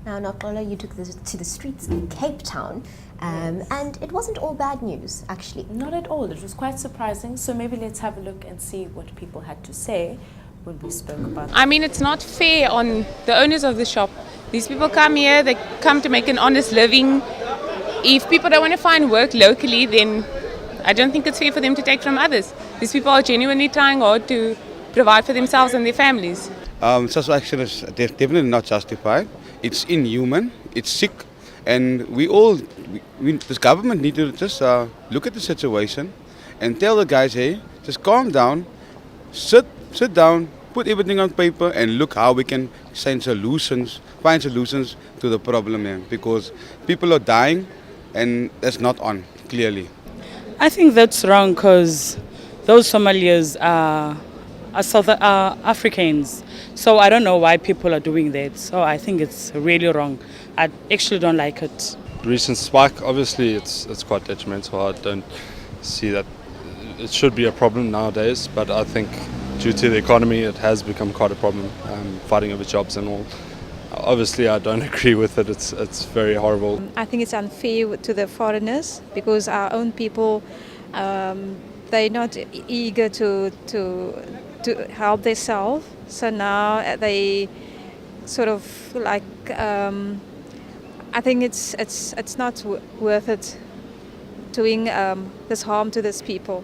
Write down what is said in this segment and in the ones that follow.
Now, Noxolo, you took this to the streets in Cape Town, and it wasn't all bad news, actually. Not at all. It was quite surprising. So maybe let's have a look and see what people had to say when we spoke about I mean, it's not fair on the owners of the shop. These people come here, they come to make an honest living. If people don't want to find work locally, then I don't think it's fair for them to take from others. These people are genuinely trying hard to provide for themselves and their families. Such action is definitely not justified. It's inhuman, it's sick, and this government need to just look at the situation and tell the guys, hey, just calm down, sit down, put everything on paper and look how we can find solutions to the problem here, because people are dying and that's not on, clearly. I think that's wrong because those Somalis are Africans. So I don't know why people are doing that. So I think it's really wrong. I actually don't like it. Recent spike, obviously it's quite detrimental. I don't see that it should be a problem nowadays, but I think due to the economy it has become quite a problem, fighting over jobs and all. Obviously I don't agree with it, it's very horrible. I think it's unfair to the foreigners because our own people, they're not eager to help themselves. So now they sort of like, I think it's not worth it doing this harm to these people.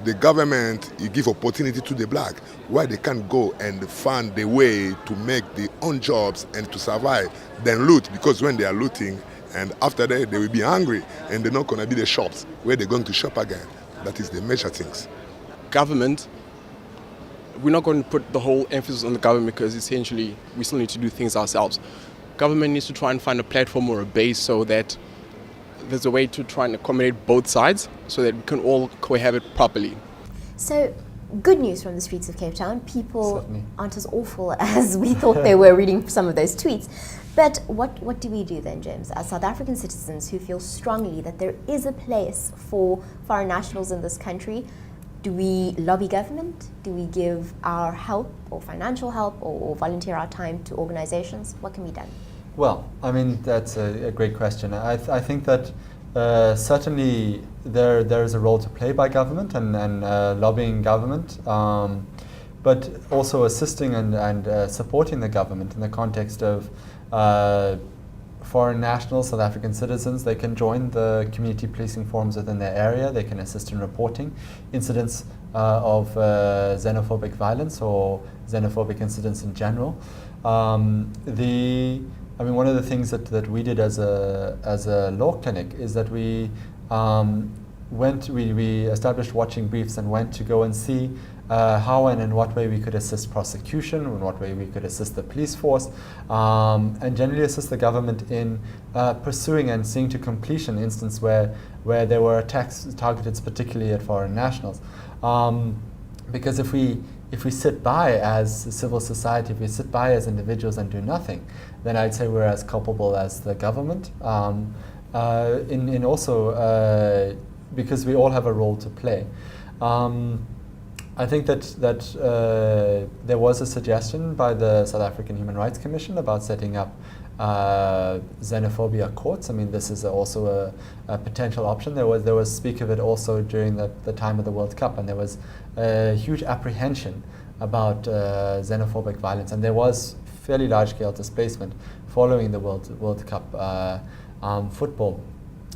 The government, you give opportunity to the black, why they can't go and find the way to make their own jobs and to survive, then loot, because when they are looting and after that they will be hungry and they're not going to be the shops where they're going to shop again. That is the major things. Government, we're not going to put the whole emphasis on the government because essentially we still need to do things ourselves. Government needs to try and find a platform or a base so that there's a way to try and accommodate both sides so that we can all cohabit properly. So, good news from the streets of Cape Town. People aren't as awful as we thought they were reading some of those tweets. But what do we do then, James, as South African citizens who feel strongly that there is a place for foreign nationals in this country? Do we lobby government? Do we give our help or financial help or volunteer our time to organizations? What can be done? Well, I mean, that's a great question. I think that certainly there is a role to play by government and lobbying government, but also assisting and supporting the government in the context of foreign nationals, South African citizens. They can join the community policing forums within their area. They can assist in reporting incidents of xenophobic violence or xenophobic incidents in general. One of the things that we did as a law clinic is that we established watching briefs and went to go and see how and in what way we could assist prosecution, in what way we could assist the police force, and generally assist the government in pursuing and seeing to completion instances where there were attacks targeted particularly at foreign nationals. Because if we sit by as civil society, if we sit by as individuals and do nothing, then I'd say we're as culpable as the government. In also because we all have a role to play. I think that there was a suggestion by the South African Human Rights Commission about setting up xenophobia courts. I mean, this is also a potential option. There was speak of it also during the time of the World Cup, and there was a huge apprehension about xenophobic violence, and there was fairly large-scale displacement following the World Cup football.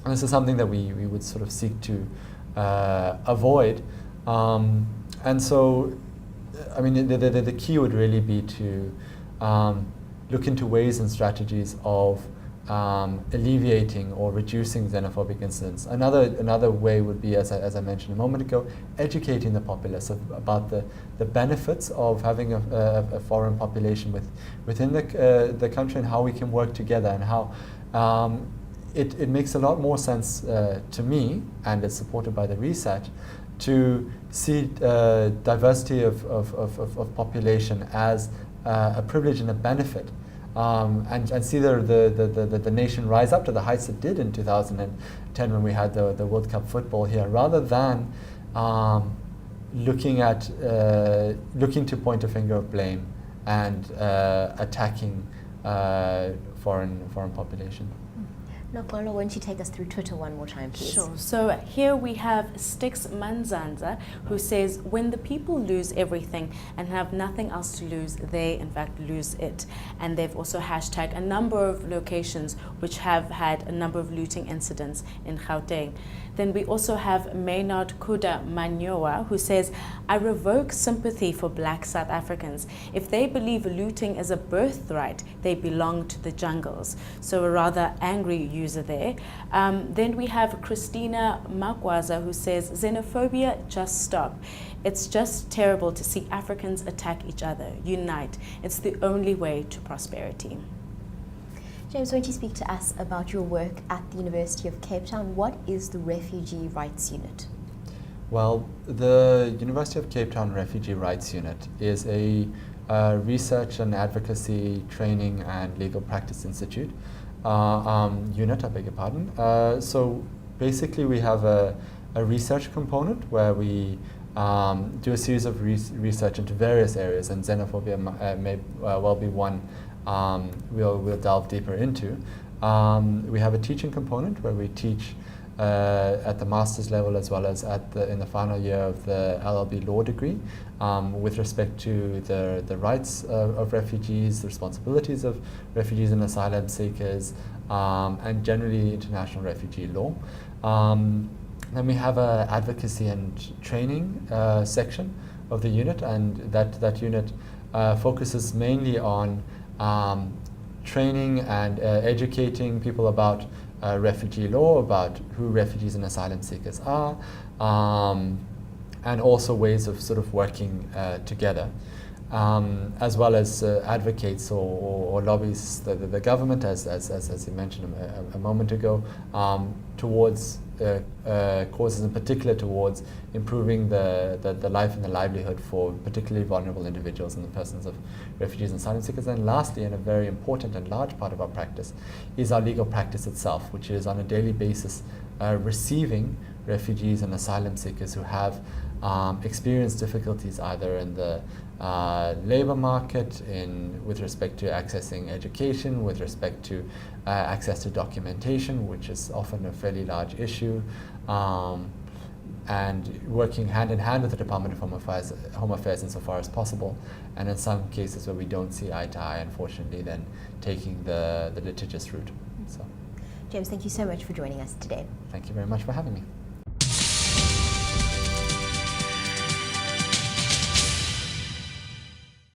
And this is something that we would sort of seek to avoid. And so, I mean, the key would really be to look into ways and strategies of alleviating or reducing xenophobic incidents. Another way would be, as I mentioned a moment ago, educating the populace about the benefits of having a foreign population within the country, and how we can work together, and how it makes a lot more sense to me, and it's supported by the research, to see diversity of population as a privilege and a benefit, and see the nation rise up to the heights it did in 2010 when we had the World Cup football here, rather than looking to point a finger of blame and attacking foreign population. Noxolo, won't you take us through Twitter one more time, please? Sure. So here we have Stix Manzanza, who says, when the people lose everything and have nothing else to lose, they in fact lose it. And they've also hashtagged a number of locations which have had a number of looting incidents in Gauteng. Then we also have Maynard Kuda Manyoa, who says, I revoke sympathy for black South Africans. If they believe looting is a birthright, they belong to the jungles. So a rather angry user there. Then we have Christina Makwaza, who says, xenophobia, just stop. It's just terrible to see Africans attack each other. Unite. It's the only way to prosperity. James, won't you speak to us about your work at the University of Cape Town? What is the Refugee Rights Unit? Well, the University of Cape Town Refugee Rights Unit is a research and advocacy training and legal practice institute unit, I beg your pardon. So basically we have a research component where we do a series of research into various areas, and xenophobia may well be one we'll delve deeper into. We have a teaching component where we teach at the master's level as well as in the final year of the LLB law degree with respect to the rights of refugees, the responsibilities of refugees and asylum seekers, and generally international refugee law. Then we have an advocacy and training section of the unit, and that unit focuses mainly on training and educating people about refugee law, about who refugees and asylum seekers are, and also ways of sort of working together, as well as advocates or lobbies the government, as you mentioned a moment ago, towards causes in particular towards improving the life and the livelihood for particularly vulnerable individuals and the persons of refugees and asylum seekers. And lastly, and a very important and large part of our practice, is our legal practice itself, which is on a daily basis receiving refugees and asylum seekers who have experienced difficulties either in the labor market, with respect to accessing education, with respect to access to documentation, which is often a fairly large issue, and working hand in hand with the Department of Home Affairs insofar as possible, and in some cases where we don't see eye to eye, unfortunately, then taking the litigious route. So, James, thank you so much for joining us today. Thank you very much for having me.